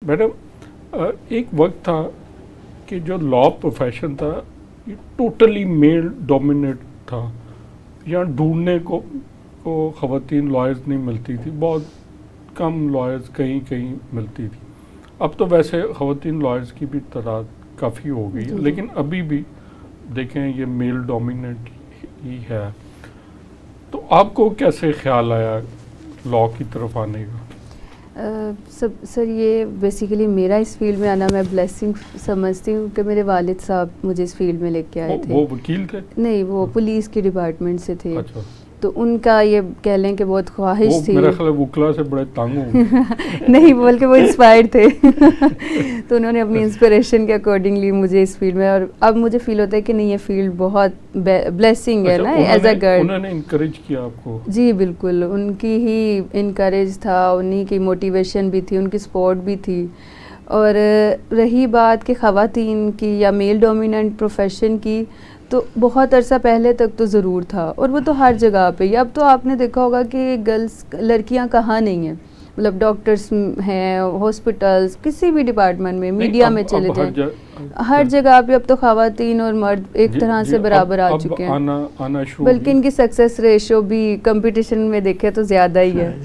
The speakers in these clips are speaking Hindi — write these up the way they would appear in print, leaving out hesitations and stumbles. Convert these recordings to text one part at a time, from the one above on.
मैडम, एक वक्त था कि जो लॉ प्रोफेशन था ये टोटली मेल डोमिनेट था। यहाँ ढूंढने को ख़वातीन लॉयर्स नहीं मिलती थी, बहुत कम लॉयर्स कहीं कहीं मिलती थी। अब तो वैसे ख़वातीन लॉयर्स की भी तादाद काफ़ी हो गई है, लेकिन अभी भी देखें ये मेल डोमिनेट ही है। तो आपको कैसे ख्याल आया लॉ की तरफ आने का? सर ये बेसिकली मेरा इस फील्ड में आना मैं ब्लेसिंग समझती हूँ कि मेरे वालिद साहब मुझे इस फील्ड में लेके आए थे। वो वकील थे? नहीं, वो पुलिस के डिपार्टमेंट से थे। अच्छा। तो उनका ये कह लें कि बहुत ख्वाहिश थी। मेरा ख्याल वुकला से बड़े तंग होंगे। नहीं, बोल के वो इंस्पायर्ड थे। तो उन्होंने अपनी इंस्पिरेशन के अकॉर्डिंगली मुझे इस फील्ड में, और अब मुझे फील होता है कि नहीं ये फील्ड बहुत ब्लेसिंग है ना एज अ गर्ल। उन्होंने इनकरेज किया आपको? जी बिल्कुल, उनकी ही इनकरेज था, उन्हीं की मोटिवेशन भी थी, उनकी सपोर्ट भी थी। और रही बात कि ख़वातीन की या मेल डोमिनेंट प्रोफेशन की, तो बहुत अरसा पहले तक तो ज़रूर था, और वो तो हर जगह पे ही। अब तो आपने देखा होगा कि गर्ल्स लड़कियां कहाँ नहीं हैं, मतलब डॉक्टर्स हैं, हॉस्पिटल्स, किसी भी डिपार्टमेंट में, मीडिया में चले जाएं, हर जगह पे अब तो ख़वातीन और मर्द एक तरह से बराबर आ चुके हैं। बल्कि इनकी सक्सेस रेशो भी कंपटीशन में देखे तो ज़्यादा ही है।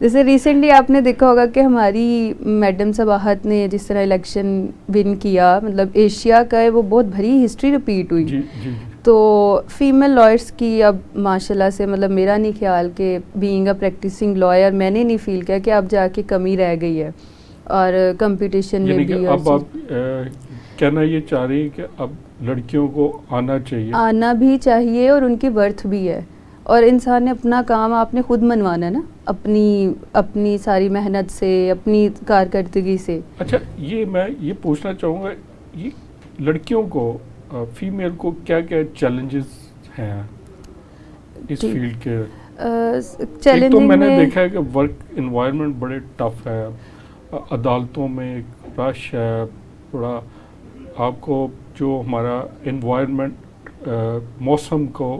जैसे रिसेंटली आपने देखा होगा कि हमारी मैडम सबाहत ने जिस तरह इलेक्शन विन किया, मतलब एशिया का है वो, बहुत भरी हिस्ट्री रिपीट हुई। जी। तो फीमेल लॉयर्स की अब माशाल्लाह से, मतलब मेरा नहीं ख्याल कि बीइंग अ प्रैक्टिसिंग लॉयर मैंने नहीं फील किया कि अब जाके कमी रह गई है, और कंपटीशन में भी। अब आप कहना ये चाह रही है कि अब लड़कियों को आना भी चाहिए और उनकी वर्थ भी है, और इंसान ने अपना काम आपने खुद मनवाना है ना, अपनी सारी मेहनत से, अपनी कारकर्दगी से। अच्छा, ये मैं ये पूछना चाहूँगा, ये लड़कियों को, फीमेल को क्या क्या चैलेंजेस हैं इस फील्ड के? एक तो मैंने देखा है कि वर्क एनवायरनमेंट बड़े टफ है, अदालतों में एक रश है थोड़ा, आपको जो हमारा एनवायरनमेंट मौसम को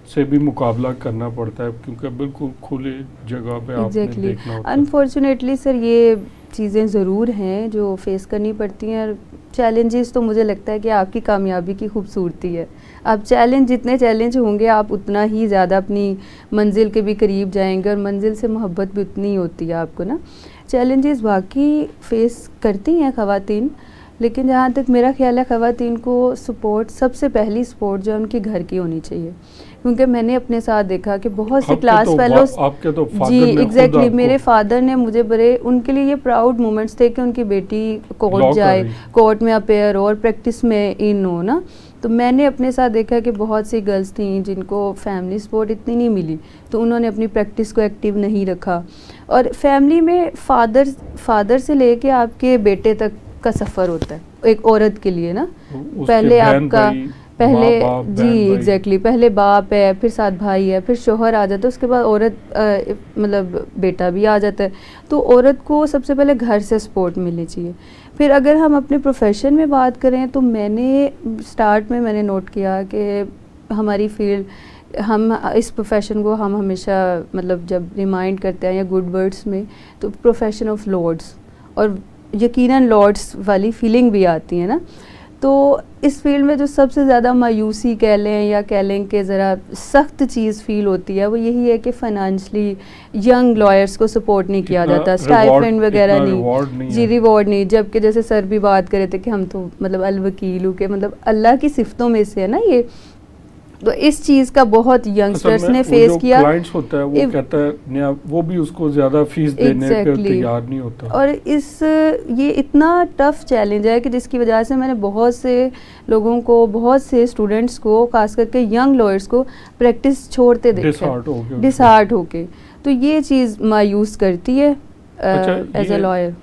से भी मुकाबला करना पड़ता है, क्योंकि बिल्कुल खुले जगह पे आपने देखना होता है। अनफॉर्चुनेटली सर ये चीज़ें ज़रूर हैं जो फेस करनी पड़ती हैं। चैलेंजेस तो मुझे लगता है कि आपकी कामयाबी की खूबसूरती है। आप जितने चैलेंज होंगे आप उतना ही ज़्यादा अपनी मंजिल के भी करीब जाएंगे, और मंजिल से मोहब्बत भी उतनी ही होती है आपको ना। चैलेंजेस बाकी फेस करती हैं ख़वातीन, लेकिन जहाँ तक मेरा ख्याल है ख़वातीन को सपोर्ट, सबसे पहली सपोर्ट जो उनके घर की होनी चाहिए, क्योंकि मैंने अपने साथ देखा कि बहुत से क्लास फेलोज, आपके तो जी एग्जैक्टली, मेरे फादर ने मुझे बड़े, उनके लिए ये प्राउड मोमेंट्स थे कि उनकी बेटी कोर्ट जाए, कोर्ट में अपेयर हो और प्रैक्टिस में इन हो ना। तो मैंने अपने साथ देखा कि बहुत सी गर्ल्स थी जिनको फैमिली सपोर्ट इतनी नहीं मिली, तो उन्होंने अपनी प्रैक्टिस को एक्टिव नहीं रखा। और फैमिली में फादर से लेके आपके बेटे तक का सफ़र होता है एक औरत के लिए ना। पहले आपका जी एग्जैक्टली, पहले बाप है, फिर साथ भाई है, फिर शोहर आ जाता है, उसके बाद औरत मतलब बेटा भी आ जाता है। तो औरत को सबसे पहले घर से सपोर्ट मिलनी चाहिए। फिर अगर हम अपने प्रोफेशन में बात करें, तो मैंने नोट किया कि हमारी फील्ड, हम इस प्रोफेशन को हम हमेशा मतलब जब रिमाइंड करते हैं या गुड वर्ड्स में, तो प्रोफेशन ऑफ लॉर्ड्स, और यकीनन लॉर्ड्स वाली फीलिंग भी आती है ना। तो इस फील्ड में जो सबसे ज़्यादा मायूसी कह लें या कह लें कि ज़रा सख्त चीज़ फील होती है, वो यही है कि फाइनेंशली यंग लॉयर्स को सपोर्ट नहीं किया जाता, स्टाइपेंड वगैरह नहीं, जी रिवॉर्ड नहीं। जबकि जैसे सर भी बात कर रहे थे कि हम तो मतलब अलवकील के, मतलब अल्लाह की सिफतों में से है ना ये। तो इस चीज़ का बहुत यंगस्टर्स ने फेस किया। क्लाइंट्स होता है वो कहता है वो भी उसको ज़्यादा फीस देने पे तैयार नहीं होता। और ये इतना टफ चैलेंज है कि जिसकी वजह से मैंने बहुत से लोगों को, बहुत से स्टूडेंट्स को, खास करके यंग लॉयर्स को प्रैक्टिस छोड़ते देखा, डिसहार्ट होके। तो ये चीज़ मायूस करती है एज अ लॉयर।